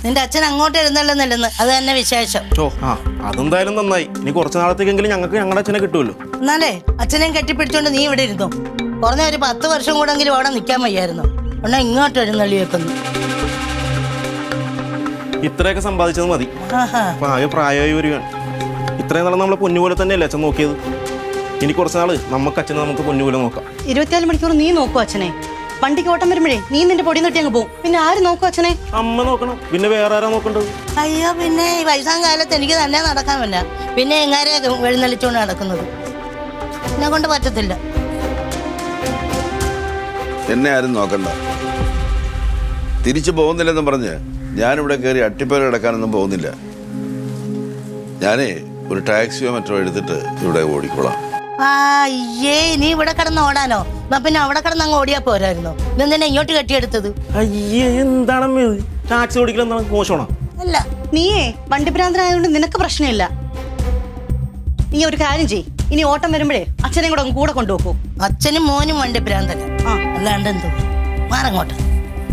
നിന്റെ അച്ഛൻ അങ്ങോട്ട് എഴുന്നള്ളുന്നില്ലെന്ന് അത് തന്നെ വിശേഷം. അതെന്തായാലും നന്നായി. ഇനി കുറച്ച് നാളത്തേക്കെങ്കിലും ഞങ്ങൾക്ക് ഞങ്ങളുടെ അച്ഛനെ കിട്ടുമല്ലോ. എന്നാലേ അച്ഛനെയും കെട്ടിപ്പിടിച്ചോണ്ട് നീ ഇവിടെ ഇരുന്നു. കുറഞ്ഞ ഒരു 10 വർഷം കൂടെങ്കിലും അവിടെ നിൽക്കാൻ വയ്യായിരുന്നു. എന്നാ ഇങ്ങോട്ട് എഴുന്നള്ളി വെക്കുന്നു. ഇത്രയൊക്കെ സമ്പാദിച്ചത് മതി. ആകെ പ്രായമായി വരികയാണ്. ഇത്രയും നാളെ നമ്മളെ പൊന്നുപോലെ തന്നെയല്ലേ അച്ഛൻ നോക്കിയത്. ഇനി കുറച്ച് നാള് അച്ഛനെ നമുക്ക് പൊന്നുപോലെ നോക്കാം. 24 മണിക്കൂർ നീ നോക്കൂ അച്ഛനെ. വണ്ടിക്ക് ഓട്ടം വരുമ്പോഴേ നീ നിന്റെ പൊടി നട്ടി അങ്ങ് പോകും. പിന്നെ ആര് നോക്കും അച്ഛനെ? അമ്മ നോക്കണം. പിന്നെ വേറെ ആരാ നോക്കേണ്ടത്? അയ്യോ, പിന്നെ ഈ വയസ്സാം കാലത്ത് എനിക്ക് തന്നെ നടക്കാൻ പറ്റില്ല. പിന്നെ എങ്ങാരെ എഴുന്നള്ളിച്ചോണ്ട് നടക്കുന്നത് എന്നെ കൊണ്ട് പറ്റത്തില്ല. എന്നെ ആരും നോക്കണ്ട. തിരിച്ചു പോകുന്നില്ലെന്നും പറഞ്ഞ് ഞാനിവിടെ കയറി അട്ടിപ്പേര് കിടക്കാനൊന്നും പോകുന്നില്ല. ഞാനേ ഒരു ടാക്സിയോ മറ്റോ എടുത്തിട്ട് ഇവിടെ ഓടിക്കോളാം. അയ്യേ, നീ ഇവിടെ കിടന്ന് ഓടാനോ? എന്നാ പിന്നെ അവിടെ കിടന്ന് അങ്ങ് ഓടിയാ പോരായിരുന്നോ? ഇതെന്തിനാ ഇങ്ങോട്ട് കെട്ടിയെടുത്തത്? അയ്യേ, എന്താണ് ടാക്സി ഓടിക്കലെന്താണ്? മോശമാണോ? അല്ല, നീയേ വണ്ടിഭ്രാന്തനായതുകൊണ്ട് നിനക്ക് പ്രശ്നമില്ല. നീ ഒരു കാര്യം ചെയ്യ്, ഇനി ഓട്ടം വരുമ്പോഴേ അച്ഛനെയും കൂടെ അങ്ങ് കൂടെ കൊണ്ടുപോക്കൂ. അച്ഛനും മോനും വണ്ടി ഭ്രാന്തന. അല്ലാണ്ട് എന്തോ മാറങ്ങോട്ട്.